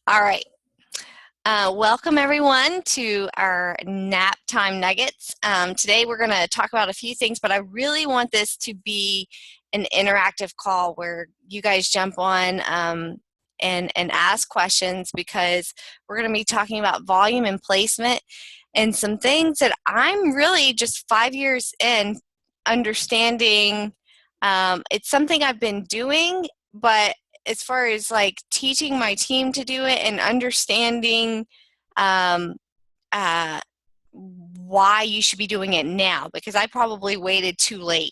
All right. Welcome everyone to our Naptime Nuggets. Today we're going to talk about a few things, but I really want this to be an interactive call where you guys jump on and ask questions, because we're going to be talking about volume and placement and some things that I'm really just 5 years in understanding. It's something I've been doing, but as far as like teaching my team to do it and understanding um, uh, why you should be doing it now, because I probably waited too late.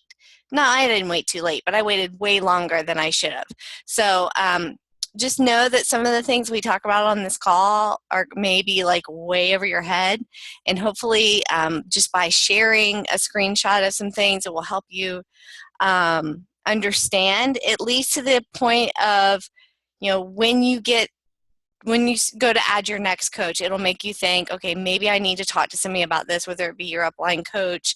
No, I didn't wait too late, but I waited way longer than I should have. So just know that some of the things we talk about on this call are maybe like way over your head, and hopefully just by sharing a screenshot of some things, it will help you understand, at least to the point of, when you go to add your next coach, it'll make you think, okay, maybe I need to talk to somebody about this, whether it be your upline coach,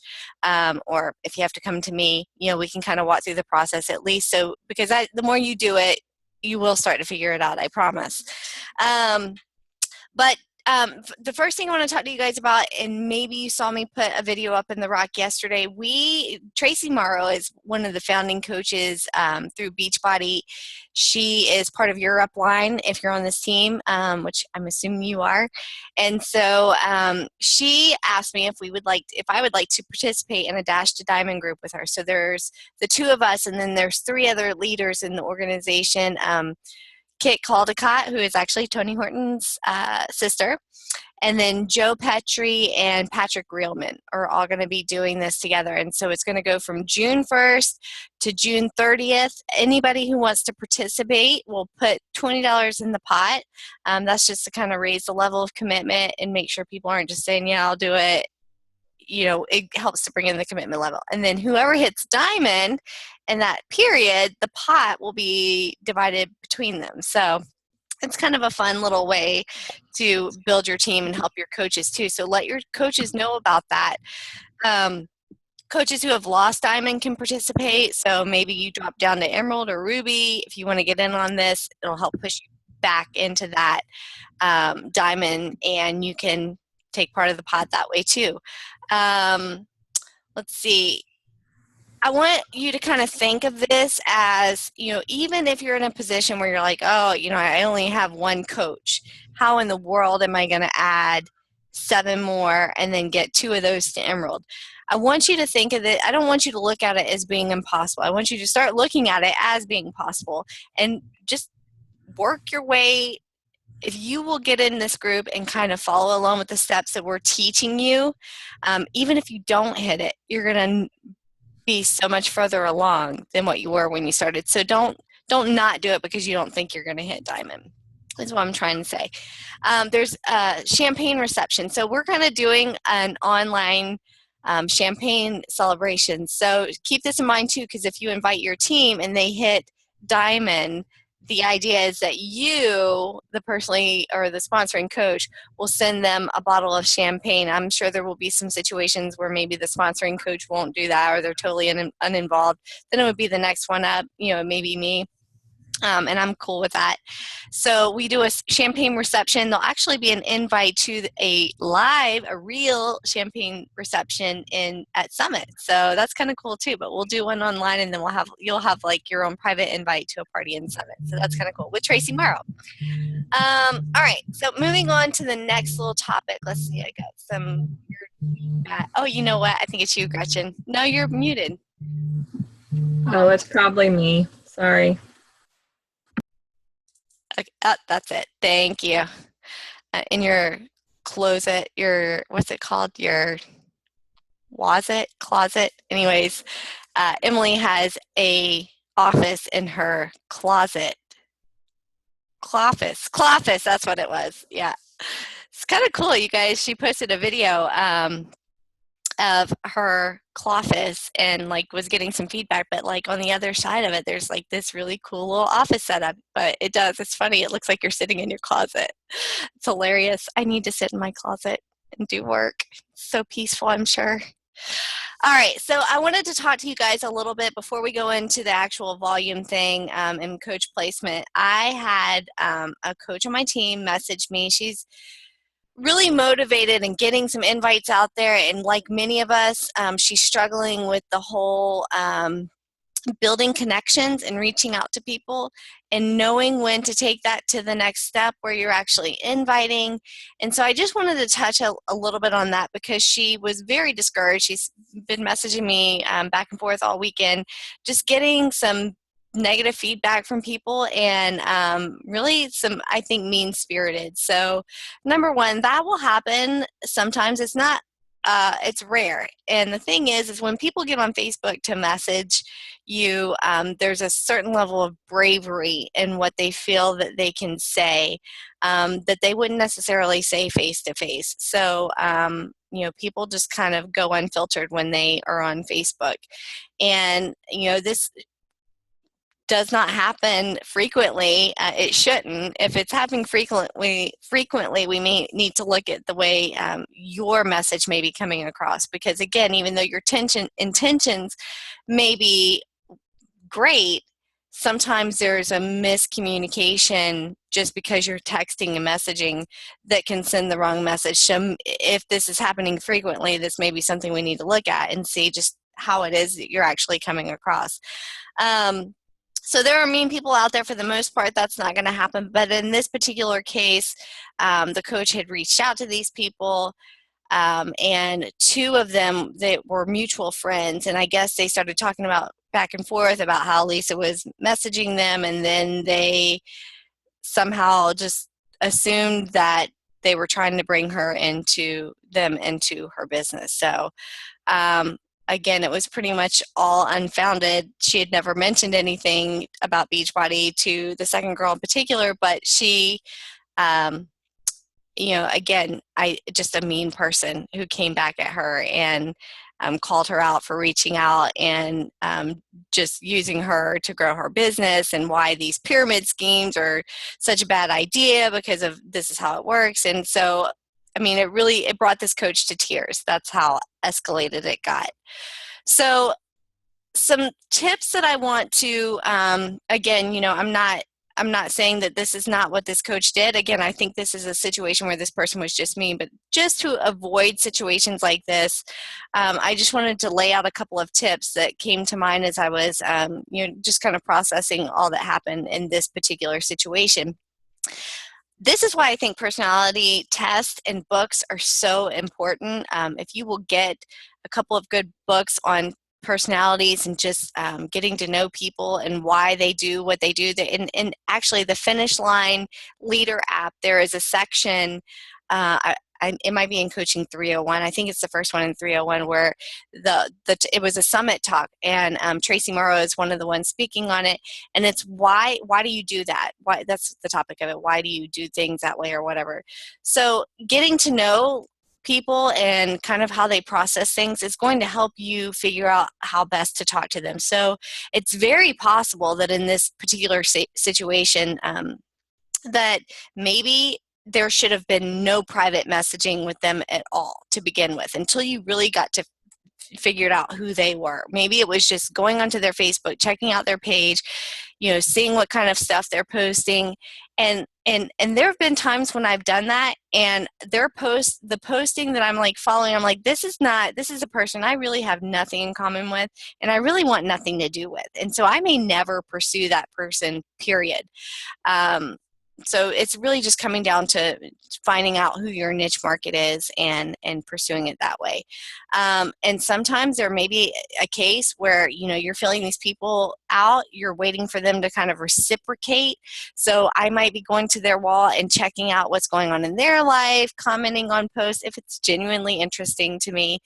or if you have to come to me, we can kind of walk through the process at least. So, because the more you do it, you will start to figure it out, I promise. But the first thing I want to talk to you guys about, and maybe you saw me put a video up in the Rock yesterday, Tracy Morrow is one of the founding coaches through Beachbody. She is part of your upline if you're on this team, which I'm assuming you are. And so she asked me if I would like to participate in a Dash to Diamond group with her. So there's the two of us, and then there's three other leaders in the organization. Kit Caldecott, who is actually Tony Horton's sister, and then Joe Petrie and Patrick Reelman are all going to be doing this together. And so it's going to go from June 1st to June 30th. Anybody who wants to participate will put $20 in the pot. That's just to kind of raise the level of commitment and make sure people aren't just saying, yeah, I'll do it. It helps to bring in the commitment level. And then whoever hits diamond in that period, the pot will be divided between them. So it's kind of a fun little way to build your team and help your coaches too. So let your coaches know about that. Coaches who have lost diamond can participate. So maybe you drop down to emerald or ruby. If you want to get in on this, it'll help push you back into that diamond, and you can take part of the pot that way too. Let's see. I want you to kind of think of this as, even if you're in a position where you're like, oh, I only have one coach, how in the world am I going to add 7 more and then get 2 of those to emerald? I want you to think of it. I don't want you to look at it as being impossible. I want you to start looking at it as being possible, and just work your way. If you will get in this group and kind of follow along with the steps that we're teaching you, even if you don't hit it, you're going to be so much further along than what you were when you started. So don't not do it because you don't think you're going to hit diamond. That's what I'm trying to say. There's a champagne reception. So we're kind of doing an online champagne celebration. So keep this in mind too, because if you invite your team and they hit diamond, the idea is that you, the personally or the sponsoring coach, will send them a bottle of champagne. I'm sure there will be some situations where maybe the sponsoring coach won't do that, or they're totally uninvolved. Then it would be the next one up, maybe me. And I'm cool with that. So we do a champagne reception. There'll actually be an invite to a real champagne reception at Summit. So that's kind of cool too. But we'll do one online, and then you'll have like your own private invite to a party in Summit. So that's kind of cool with Tracy Morrow. All right. So moving on to the next little topic. Let's see. I got some. Oh, you know what? I think it's you, Gretchen. No, you're muted. Oh, it's probably me. Sorry. Okay, that's it. Thank you. In your closet, what's it called? Your closet. Anyways, Emily has a office in her closet. Cloffice, that's what it was. Yeah. It's kind of cool, you guys. She posted a video of her office and like was getting some feedback, but like on the other side of it, there's like this really cool little office setup. But it's funny. It looks like you're sitting in your closet. It's hilarious. I need to sit in my closet and do work. It's so peaceful, I'm sure. All right, so I wanted to talk to you guys a little bit before we go into the actual volume thing and coach placement. I had a coach on my team message me. She's really motivated and getting some invites out there, and like many of us, she's struggling with the whole building connections and reaching out to people and knowing when to take that to the next step where you're actually inviting. And so I just wanted to touch a little bit on that because she was very discouraged. She's been messaging me back and forth all weekend, just getting some negative feedback from people and really some, I think, mean spirited. So number one, that will happen sometimes. It's not it's rare. And the thing is when people get on Facebook to message you, there's a certain level of bravery in what they feel that they can say that they wouldn't necessarily say face to face. So, people just kind of go unfiltered when they are on Facebook. And, this does not happen frequently. It shouldn't. If it's happening frequently, we may need to look at the way your message may be coming across. Because again, even though your intentions may be great, sometimes there's a miscommunication just because you're texting and messaging that can send the wrong message. So if this is happening frequently, this may be something we need to look at and see just how it is that you're actually coming across. So there are mean people out there. For the most part, that's not going to happen. But in this particular case, the coach had reached out to these people, and two of them that were mutual friends. And I guess they started talking about back and forth about how Lisa was messaging them, and then they somehow just assumed that they were trying to bring her into her business. So again, it was pretty much all unfounded. She had never mentioned anything about Beachbody to the second girl in particular, but she, again, just a mean person who came back at her and called her out for reaching out and just using her to grow her business, and why these pyramid schemes are such a bad idea because of this is how it works. And so, it brought this coach to tears. That's how escalated it got. So some tips that I want to, again, I'm not saying that this is not what this coach did. Again, I think this is a situation where this person was just mean, but just to avoid situations like this, I just wanted to lay out a couple of tips that came to mind as I was, just kind of processing all that happened in this particular situation. This is why I think personality tests and books are so important. If you will get a couple of good books on personalities and just getting to know people and why they do what they do. And actually, the Finish Line Leader app, there is a section, it might be in Coaching 301. I think it's the first one in 301 where it was a summit talk, and Tracy Morrow is one of the ones speaking on it. And it's why do you do that? Why, that's the topic of it. Why do you do things that way or whatever? So getting to know people and kind of how they process things is going to help you figure out how best to talk to them. So it's very possible that in this particular situation that maybe there should have been no private messaging with them at all to begin with until you really got to figured out who they were. Maybe it was just going onto their Facebook, checking out their page, seeing what kind of stuff they're posting. And there have been times when I've done that, and the posting that I'm like following, I'm like, this is a person I really have nothing in common with, and I really want nothing to do with. And so I may never pursue that person, period. So it's really just coming down to finding out who your niche market is and pursuing it that way. And sometimes there may be a case where, you're filling these people out, you're waiting for them to kind of reciprocate. So I might be going to their wall and checking out what's going on in their life, commenting on posts if it's genuinely interesting to me,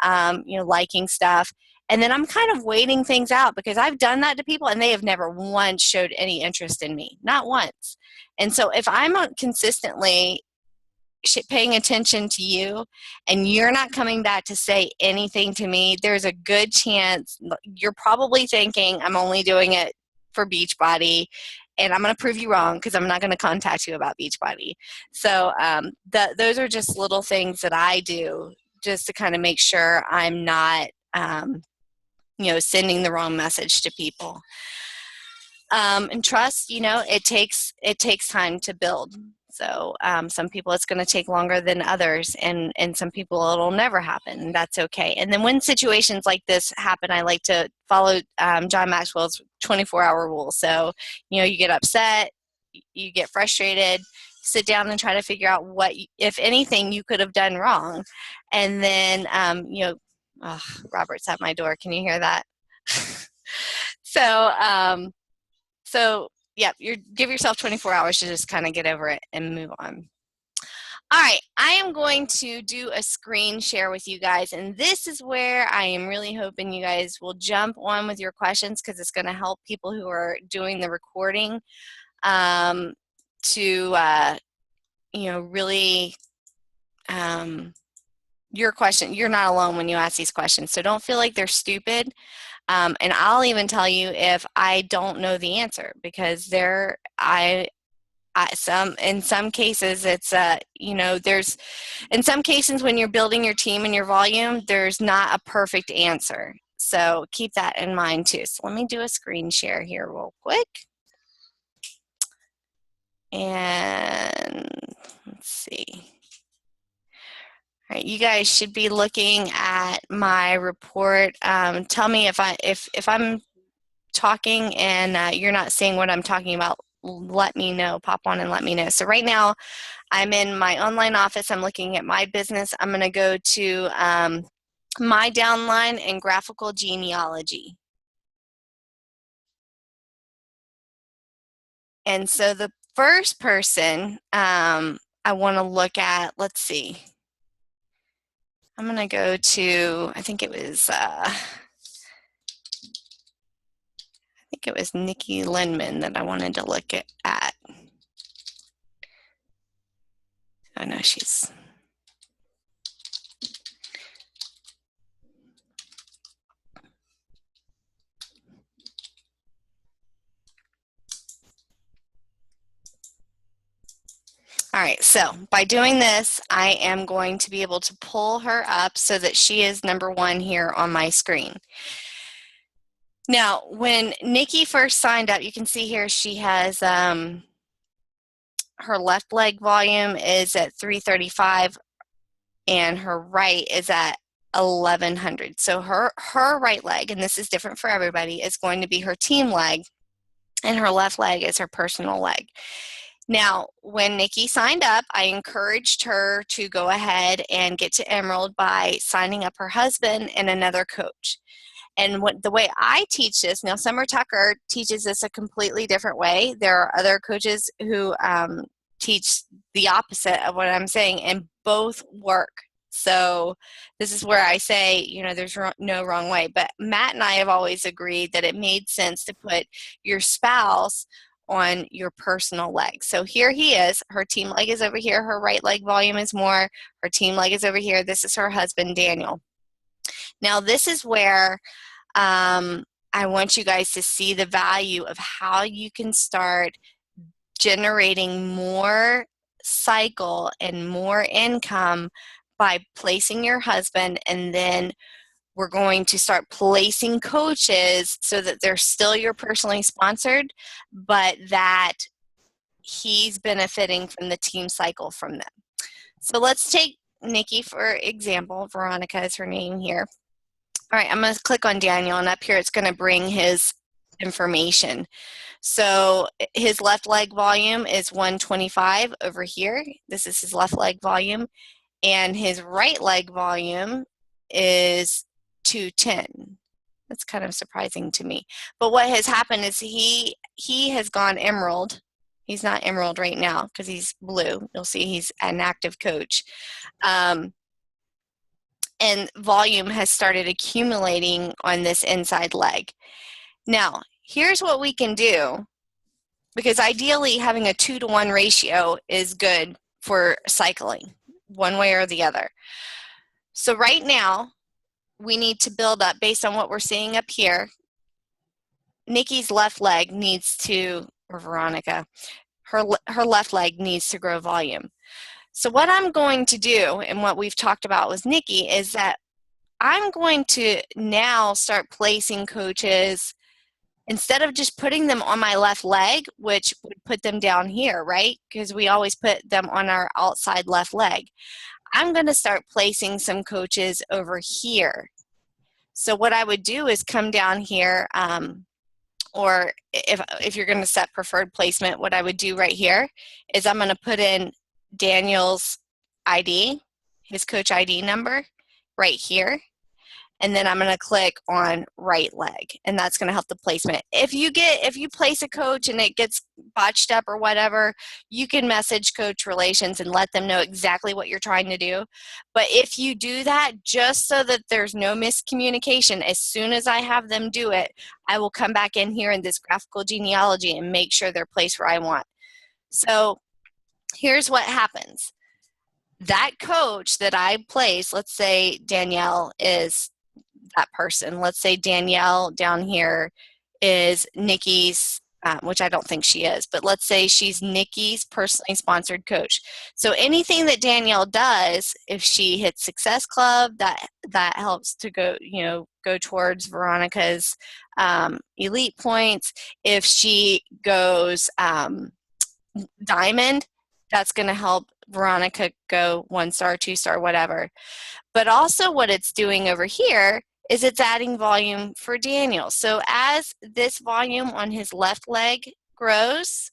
liking stuff. And then I'm kind of waiting things out because I've done that to people and they have never once showed any interest in me, not once. And so if I'm consistently paying attention to you and you're not coming back to say anything to me, there's a good chance you're probably thinking I'm only doing it for Beachbody, and I'm going to prove you wrong because I'm not going to contact you about Beachbody. So those are just little things that I do just to kind of make sure I'm not sending the wrong message to people. And trust, it takes time to build. So some people it's going to take longer than others, and some people it'll never happen, and that's okay. And then when situations like this happen, I like to follow John Maxwell's 24-hour rule. So, you get upset, you get frustrated, sit down and try to figure out what, if anything, you could have done wrong. And then, oh, Robert's at my door. Can you hear that? So, yeah, give yourself 24 hours to just kind of get over it and move on. All right, I am going to do a screen share with you guys, and this is where I am really hoping you guys will jump on with your questions, because it's going to help people who are doing the recording to really your question. You're not alone when you ask these questions, so don't feel like they're stupid. And I'll even tell you if I don't know the answer, because in some cases it's there's in some cases when you're building your team and your volume, there's not a perfect answer. So keep that in mind too. So let me do a screen share here real quick. And let's see. All right, you guys should be looking at my report. Tell me if I'm talking and you're not seeing what I'm talking about. Let me know. Pop on and let me know. So right now, I'm in my online office. I'm looking at my business. I'm going to go to my downline and graphical genealogy. And so the first person I want to look at, let's see. I'm going to go to, I think it was Nikki Lindman that I wanted to look at. I know she's. All right, so by doing this, I am going to be able to pull her up so that she is number one here on my screen. Now, when Nikki first signed up, you can see here she has her left leg volume is at 335 and her right is at 1100. So her right leg, and this is different for everybody, is going to be her team leg, and her left leg is her personal leg. Now, when Nikki signed up, I encouraged her to go ahead and get to Emerald by signing up her husband and another coach. And the way I teach this, now Summer Tucker teaches this a completely different way. There are other coaches who teach the opposite of what I'm saying, and both work. So this is where I say, there's no wrong way. But Matt and I have always agreed that it made sense to put your spouse on your personal leg. So here he is. Her team leg is over here. Her right leg volume is more. Her team leg is over here. This is her husband, Daniel. Now, this is where I want you guys to see the value of how you can start generating more cycle and more income by placing your husband, and then we're going to start placing coaches so that they're still your personally sponsored, but that he's benefiting from the team cycle from them. So let's take Nikki for example. Veronica is her name here. All right, I'm going to click on Daniel, and up here it's going to bring his information. So his left leg volume is 125 over here. This is his left leg volume. And his right leg volume is 210. That's kind of surprising to me. But what has happened is he has gone Emerald. He's not Emerald right now because he's blue. You'll see he's an active coach. And volume has started accumulating on this inside leg. Now, here's what we can do, because ideally having a 2-to-1 ratio is good for cycling, one way or the other. So right now, we need to build up based on what we're seeing up here. Nikki's left leg needs to, or Veronica, her left leg needs to grow volume. So what I'm going to do, and what we've talked about with Nikki, is that I'm going to now start placing coaches instead of just putting them on my left leg, which would put them down here, right? Because we always put them on our outside left leg. I'm going to start placing some coaches over here. So what I would do is come down here, or if you're going to set preferred placement, what I would do right here is I'm going to put in Daniel's ID, his coach ID number right here. And then I'm going to click on right leg, and that's going to help the placement. If you place a coach and it gets botched up or whatever, you can message coach relations and let them know exactly what you're trying to do. But if you do that, just so that there's no miscommunication, as soon as I have them do it, I will come back in here in this graphical genealogy and make sure they're placed where I want. So here's what happens. That coach that I place, let's say Danielle is that person. Let's say Danielle down here is Nikki's, which I don't think she is, but let's say she's Nikki's personally sponsored coach. So anything that Danielle does, if she hits Success Club, that helps to go towards Veronica's elite points. If she goes diamond, that's going to help Veronica go 1-star, 2-star, whatever. But also what it's doing over here is it's adding volume for Daniel. So as this volume on his left leg grows,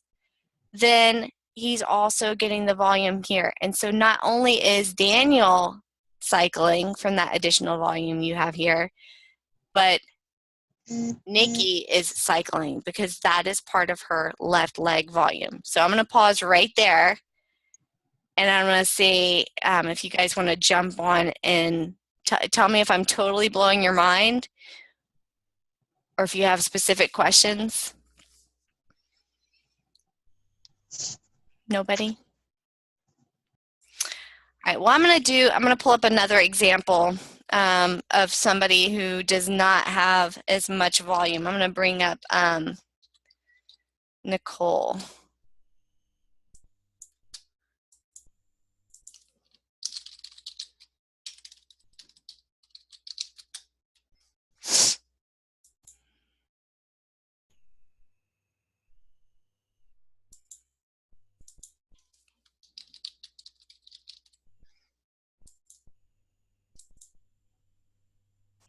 then he's also getting the volume here. And so not only is Daniel cycling from that additional volume you have here, but Nikki is cycling because that is part of her left leg volume. So I'm going to pause right there, and I'm going to see if you guys want to jump on and tell me if I'm totally blowing your mind or if you have specific questions. Nobody? All right, well, I'm going to pull up another example of somebody who does not have as much volume. I'm going to bring up Nicole.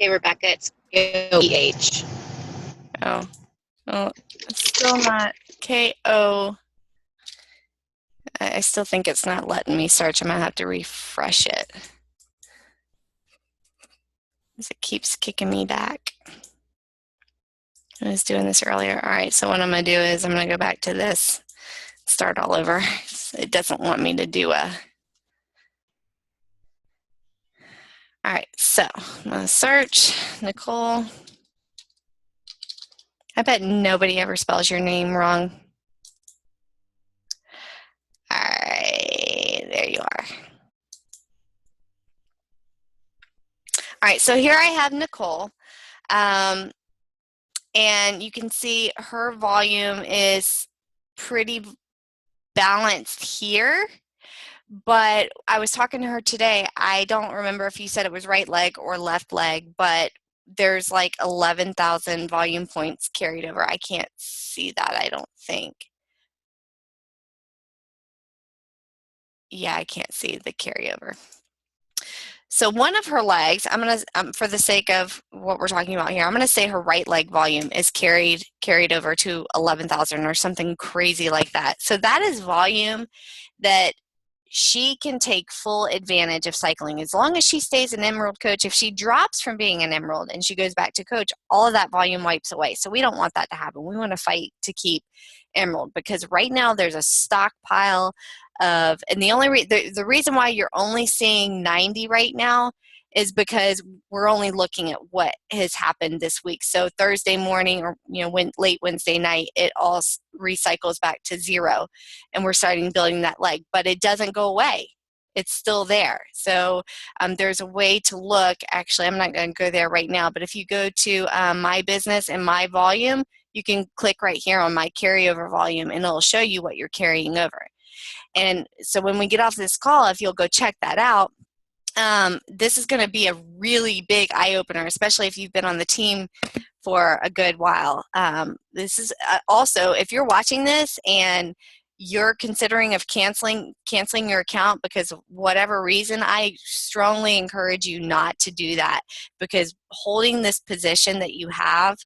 Hey, Rebecca, it's K-O-E-H. Oh, it's still not K-O. I still think it's not letting me search. I'm going to have to refresh it. It keeps kicking me back. I was doing this earlier. All right, so what I'm going to do is I'm going to go back to this, start all over. It doesn't want me to do a... All right, so I'm going to search Nicole. I bet nobody ever spells your name wrong. All right, there you are. All right, so here I have Nicole. And you can see her volume is pretty balanced here. But I was talking to her today. I don't remember if you said it was right leg or left leg, but there's like 11,000 volume points carried over. I can't see that, I don't think. Yeah, I can't see the carryover. So one of her legs, I'm going to, for the sake of what we're talking about here, I'm going to say her right leg volume is carried over to 11,000 or something crazy like that. So that is volume that she can take full advantage of cycling as long as she stays an Emerald coach. If she drops from being an Emerald and she goes back to coach, all of that volume wipes away. So we don't want that to happen. We want to fight to keep Emerald because right now there's a stockpile of, and the reason why you're only seeing 90 right now is because we're only looking at what has happened this week. So Thursday morning or late Wednesday night, it all recycles back to 0, and we're starting building that leg. But it doesn't go away; it's still there. So there's a way to look. Actually, I'm not going to go there right now. But if you go to my business and my volume, you can click right here on my carryover volume, and it'll show you what you're carrying over. And so when we get off this call, if you'll go check that out, this is going to be a really big eye-opener, especially if you've been on the team for a good while. This is also, if you're watching this and you're considering of canceling your account because of whatever reason, I strongly encourage you not to do that, because holding this position that you have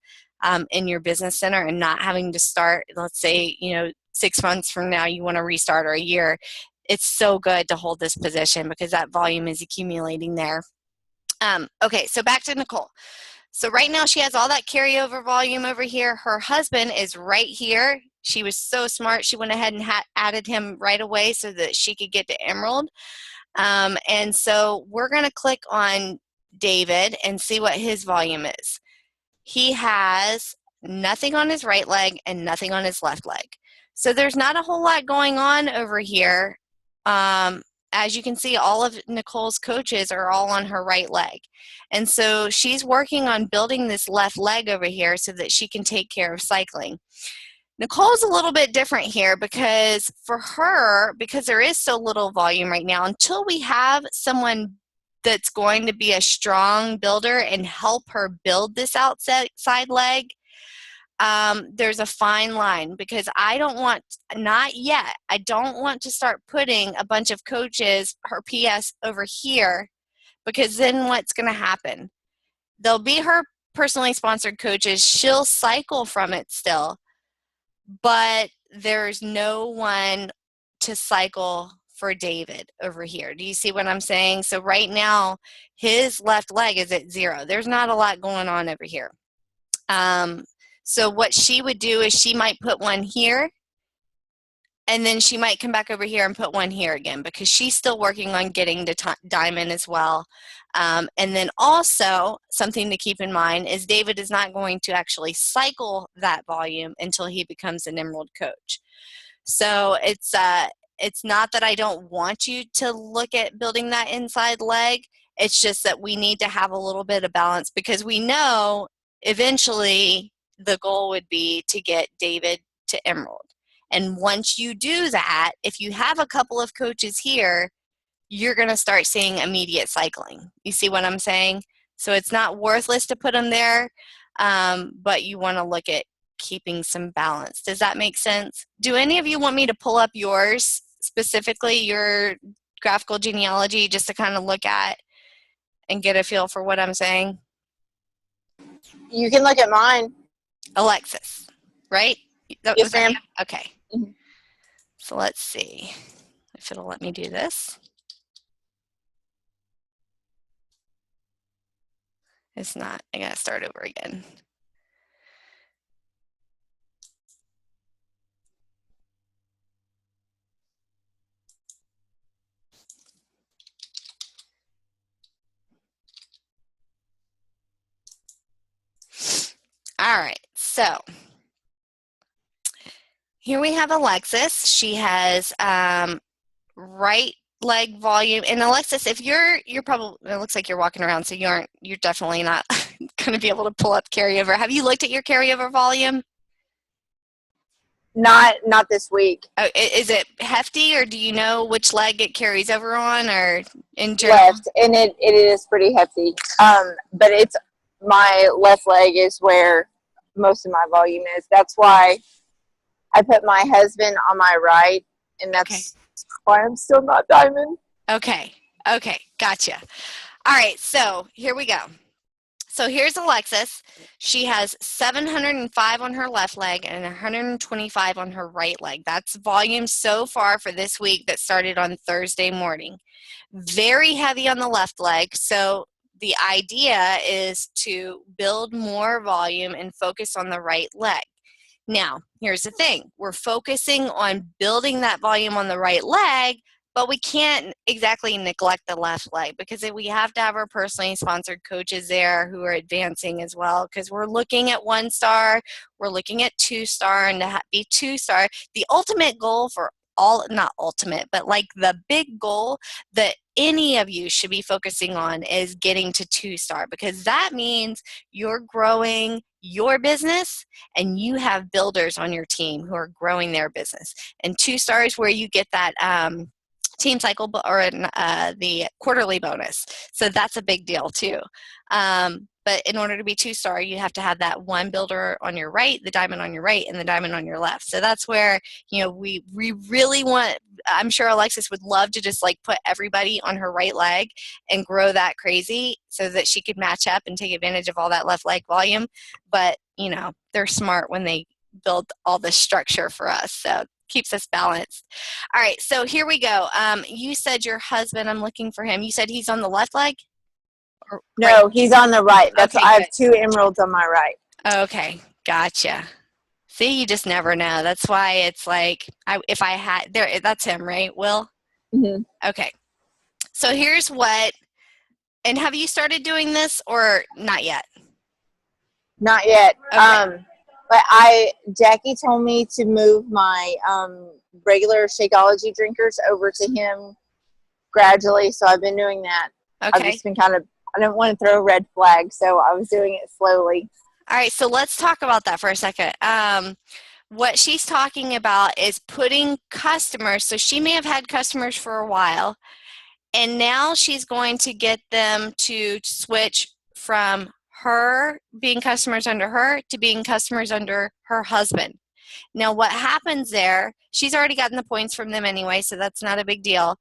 in your business center and not having to start, let's say, 6 months from now you want to restart, or a year, it's so good to hold this position because that volume is accumulating there. Okay, so back to Nicole. So right now she has all that carryover volume over here. Her husband is right here. She was so smart. She went ahead and added him right away so that she could get to Emerald. And so we're going to click on David and see what his volume is. He has nothing on his right leg and nothing on his left leg. So there's not a whole lot going on over here. As you can see, all of Nicole's coaches are all on her right leg. And so she's working on building this left leg over here so that she can take care of cycling. Nicole's a little bit different here because for her, because there is so little volume right now, until we have someone that's going to be a strong builder and help her build this outside leg, there's a fine line, because I don't want, not yet, I don't want to start putting a bunch of coaches, her PS, over here, because then what's going to happen? They'll be her personally sponsored coaches. She'll cycle from it still, but there's no one to cycle for David over here. Do you see what I'm saying? So right now, his left leg is at 0. There's not a lot going on over here. So what she would do is she might put one here, and then she might come back over here and put one here again, because she's still working on getting to diamond as well. And then also, something to keep in mind is David is not going to actually cycle that volume until he becomes an Emerald coach. So it's not that I don't want you to look at building that inside leg. It's just that we need to have a little bit of balance, because we know eventually the goal would be to get David to Emerald. And once you do that, if you have a couple of coaches here, you're going to start seeing immediate cycling. You see what I'm saying? So it's not worthless to put them there, but you want to look at keeping some balance. Does that make sense? Do any of you want me to pull up yours, specifically your graphical genealogy, just to kind of look at and get a feel for what I'm saying? You can look at mine. Alexis, right? Yes, ma'am. Okay. Mhm. So let's see if it'll let me do this. It's not. I gotta start over again. All right, so here we have Alexis. She has right leg volume. And Alexis, if you're probably, it looks like you're walking around, so you're definitely not going to be able to pull up carryover. Have you looked at your carryover volume? Not this week. Oh, is it hefty, or do you know which leg it carries over on, or in general? Left, and it is pretty hefty. But it's my left leg is where most of my volume is. That's why I put my husband on my right, and that's why I'm still not diamond. Okay, gotcha. All right, so here we go. So here's Alexis. She has 705 on her left leg and 125 on her right leg. That's volume so far for this week that started on Thursday morning. Very heavy on the left leg, so the idea is to build more volume and focus on the right leg. Now, here's the thing. We're focusing on building that volume on the right leg, but we can't exactly neglect the left leg, because we have to have our personally sponsored coaches there who are advancing as well, because we're looking at 1-star, we're looking at 2-star, and to be 2-star, the ultimate goal for all, not ultimate, but like the big goal that any of you should be focusing on is getting to 2-star, because that means you're growing your business and you have builders on your team who are growing their business. And 2-star is where you get that team cycle or the quarterly bonus. So that's a big deal too. But in order to be 2-star, you have to have that one builder on your right, the diamond on your right, and the diamond on your left. So that's where, you know, we really want, I'm sure Alexis would love to just like put everybody on her right leg and grow that crazy so that she could match up and take advantage of all that left leg volume. But, you know, they're smart when they build all this structure for us. So keeps us balanced. All right, so here we go. You said your husband, I'm looking for him. You said he's on the left leg? Or No, right? he's on the right. That's Okay, I have good. 2 emeralds on my right. Okay, gotcha. See, you just never know. That's why it's like, if I had, there, that's him, right, Will? Mm-hmm. Okay, so here's what, and have you started doing this or not yet? Not yet. Okay. But Jackie told me to move my regular Shakeology drinkers over to him gradually, so I've been doing that. I've Okay. just been I didn't want to throw a red flag, so I was doing it slowly. All right, so let's talk about that for a second. What she's talking about is putting customers, so she may have had customers for a while, and now she's going to get them to switch from her being customers under her to being customers under her husband. Now, what happens there, she's already gotten the points from them anyway, so that's not a big deal.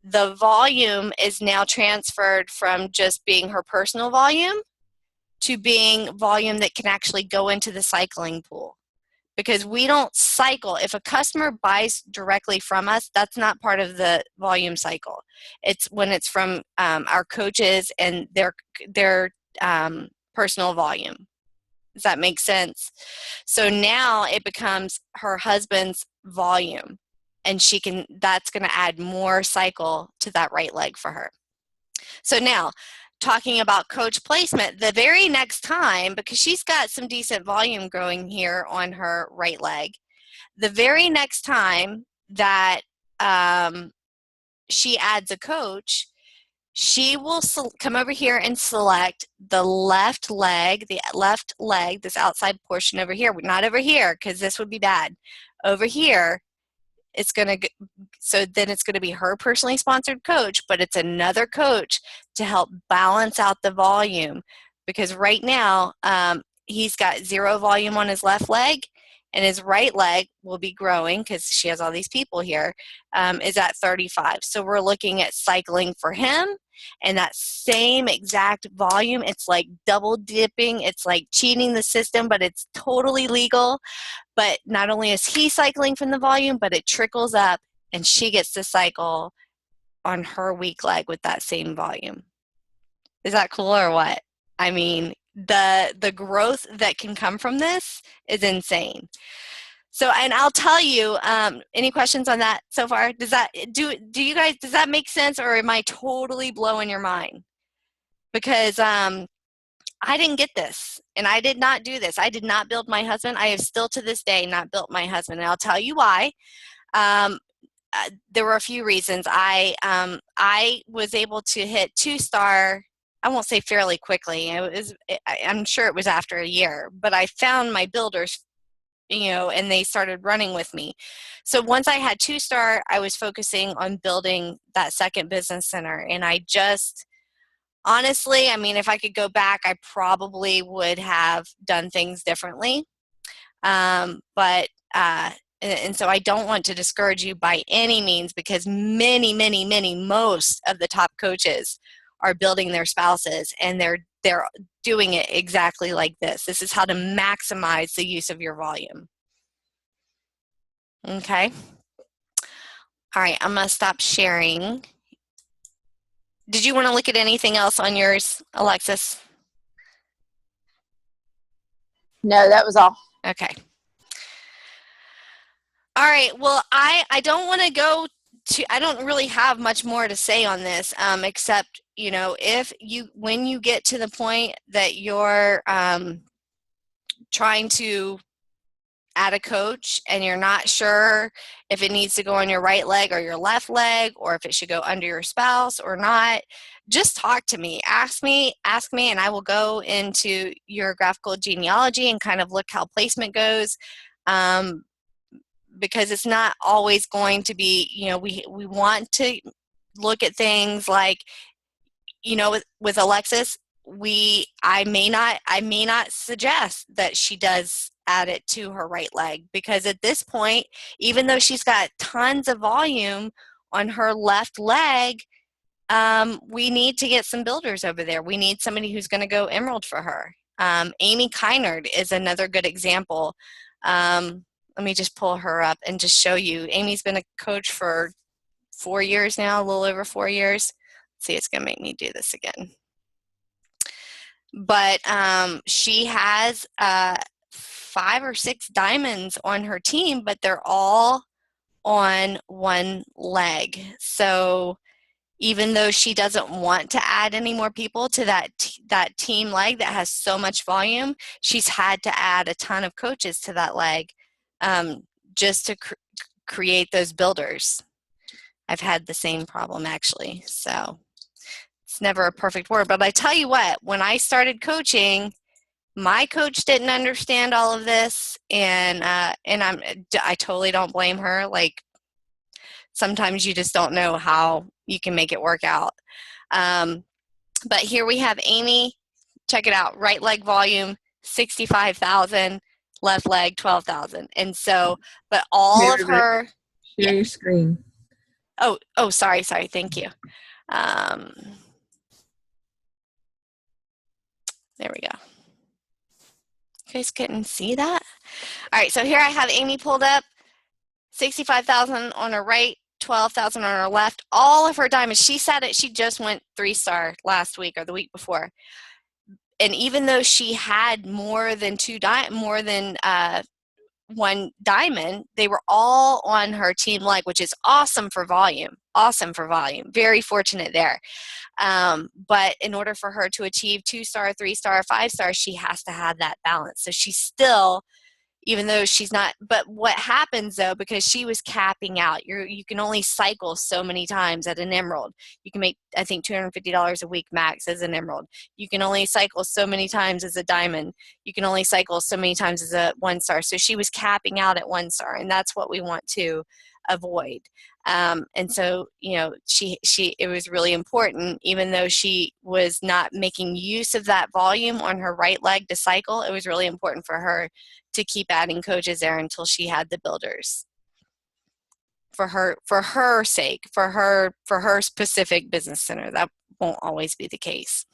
The volume is now transferred from just being her personal volume to being volume that can actually go into the cycling pool. Because we don't cycle. If a customer buys directly from us, that's not part of the volume cycle. It's when it's from our coaches and their personal volume. Does that make sense? So now it becomes her husband's volume, and that's going to add more cycle to that right leg for her. So now, talking about coach placement, the very next time, because she's got some decent volume growing here on her right leg, the very next time that she adds a coach, she will come over here and select the left leg, this outside portion over here. Not over here, because this would be bad. Over here, it's going to, so then it's going to be her personally sponsored coach, but it's another coach to help balance out the volume, because right now he's got 0 volume on his left leg, and his right leg will be growing because she has all these people here, is at 35. So we're looking at cycling for him, and that same exact volume. It's like double dipping. It's like cheating the system, but it's totally legal. But not only is he cycling from the volume, but it trickles up, and she gets to cycle on her weak leg with that same volume. Is that cool or what? I mean, the growth that can come from this is insane. So, and I'll tell you, any questions on that so far? Does that do you guys, does that make sense, or am I totally blowing your mind? Because I didn't get this, and I did not do this. I did not build my husband. I have still to this day not built my husband, and I'll tell you why. There were a few reasons. I was able to hit 2-star. I won't say fairly quickly. I'm sure it was after a year, but I found my builders, you know, and they started running with me. So once I had 2-star, I was focusing on building that second business center, and I just, honestly, I mean, if I could go back, I probably would have done things differently. But and so I don't want to discourage you by any means, because most of the top coaches are building their spouses, and they're doing it exactly like this. This is how to maximize the use of your volume. Okay. All right, I'm gonna stop sharing. Did you want to look at anything else on yours, Alexis? No, that was all. Okay. All right, well, I don't want to go to, I don't really have much more to say on this, except, you know, when you get to the point that you're trying to add a coach and you're not sure if it needs to go on your right leg or your left leg, or if it should go under your spouse or not, just talk to me. Ask me, and I will go into your graphical genealogy and kind of look how placement goes. because it's not always going to be, we want to look at things like, with Alexis, I may not suggest that she does add it to her right leg, because at this point, even though she's got tons of volume on her left leg, we need to get some builders over there. We need somebody who's going to go emerald for her. Amy Kynard is another good example. Let me just pull her up and just show you. Amy's been a coach for 4 years now, a little over 4 years. Let's see, it's going to make me do this again. But she has 5 or 6 diamonds on her team, but they're all on one leg. So even though she doesn't want to add any more people to that team leg that has so much volume, she's had to add a ton of coaches to that leg just to create those builders. I've had the same problem, actually. So it's never a perfect word. But I tell you what, when I started coaching, my coach didn't understand all of this, and I totally don't blame her. Like, sometimes you just don't know how you can make it work out. But here we have Amy. Check it out. Right leg volume, 65,000. Left leg, 12,000. And so, but all of her. Share your screen. Oh, sorry. Thank you. There we go. You guys couldn't see that? All right, so here I have Amy pulled up. 65,000 on her right, 12,000 on her left. All of her diamonds. She said it. She just went 3-star last week or the week before. And even though she had more than one diamond, they were all on her team leg, which is awesome for volume. Very fortunate there. But in order for her to achieve 2-star, 3-star, 5-star, she has to have that balance. So she's still, even though she's not, but what happens though, because she was capping out, you can only cycle so many times at an emerald. You can make, I think, $250 a week max as an emerald. You can only cycle so many times as a diamond. You can only cycle so many times as a 1-star. So she was capping out at 1-star, and that's what we want to avoid. And so, it was really important, even though she was not making use of that volume on her right leg to cycle, it was really important for her to keep adding coaches there until she had the builders. For her sake, for her specific business center. That won't always be the case.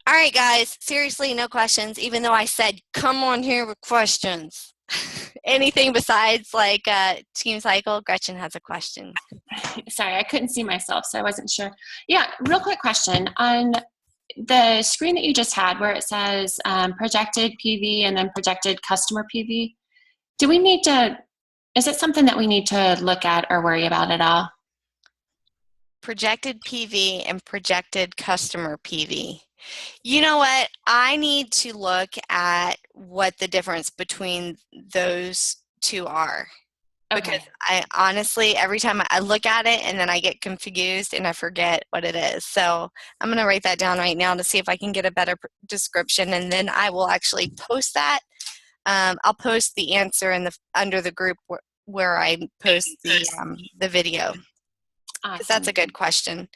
All right, guys, seriously, no questions, even though I said, come on here with questions. Anything besides team cycle? Gretchen has a question. Sorry, I couldn't see myself, so I wasn't sure. Yeah, real quick question. On the screen that you just had where it says projected PV and then projected customer PV, is it something that we need to look at or worry about at all? Projected PV and projected customer PV. You know what? I need to look at what the difference between those two are. Okay. Because I honestly, every time I look at it and then I get confused and I forget what it is. So I'm going to write that down right now to see if I can get a better description, and then I will actually post that. I'll post the answer under the group where I post the video. Because that's a good question.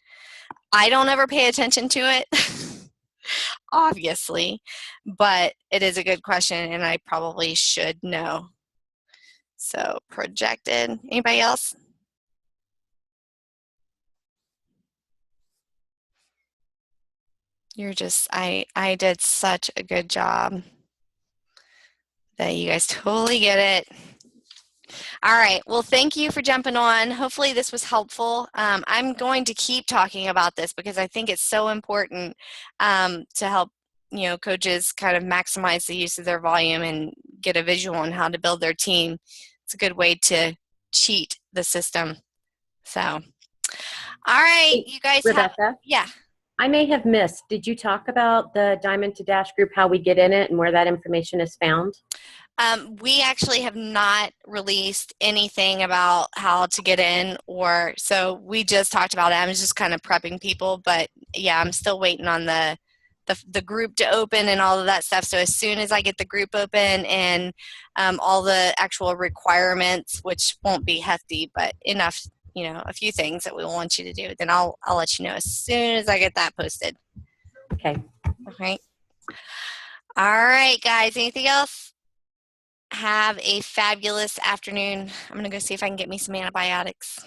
I don't ever pay attention to it, obviously, but it is a good question, and I probably should know. So projected. Anybody else? I did such a good job that you guys totally get it. All right. Well, thank you for jumping on. Hopefully this was helpful. I'm going to keep talking about this because I think it's so important to help coaches kind of maximize the use of their volume and get a visual on how to build their team. It's a good way to cheat the system. So, all right, you guys Rebecca? Yeah. I may have missed. Did you talk about the Diamond to Dash group, how we get in it and where that information is found? We actually have not released anything about how to get in, so we just talked about it. I was just kind of prepping people, but yeah, I'm still waiting on the the group to open and all of that stuff. So as soon as I get the group open and all the actual requirements, which won't be hefty, but enough, a few things that we want you to do, then I'll let you know as soon as I get that posted. Okay. All right. All right, guys. Anything else? Have a fabulous afternoon. I'm going to go see if I can get me some antibiotics.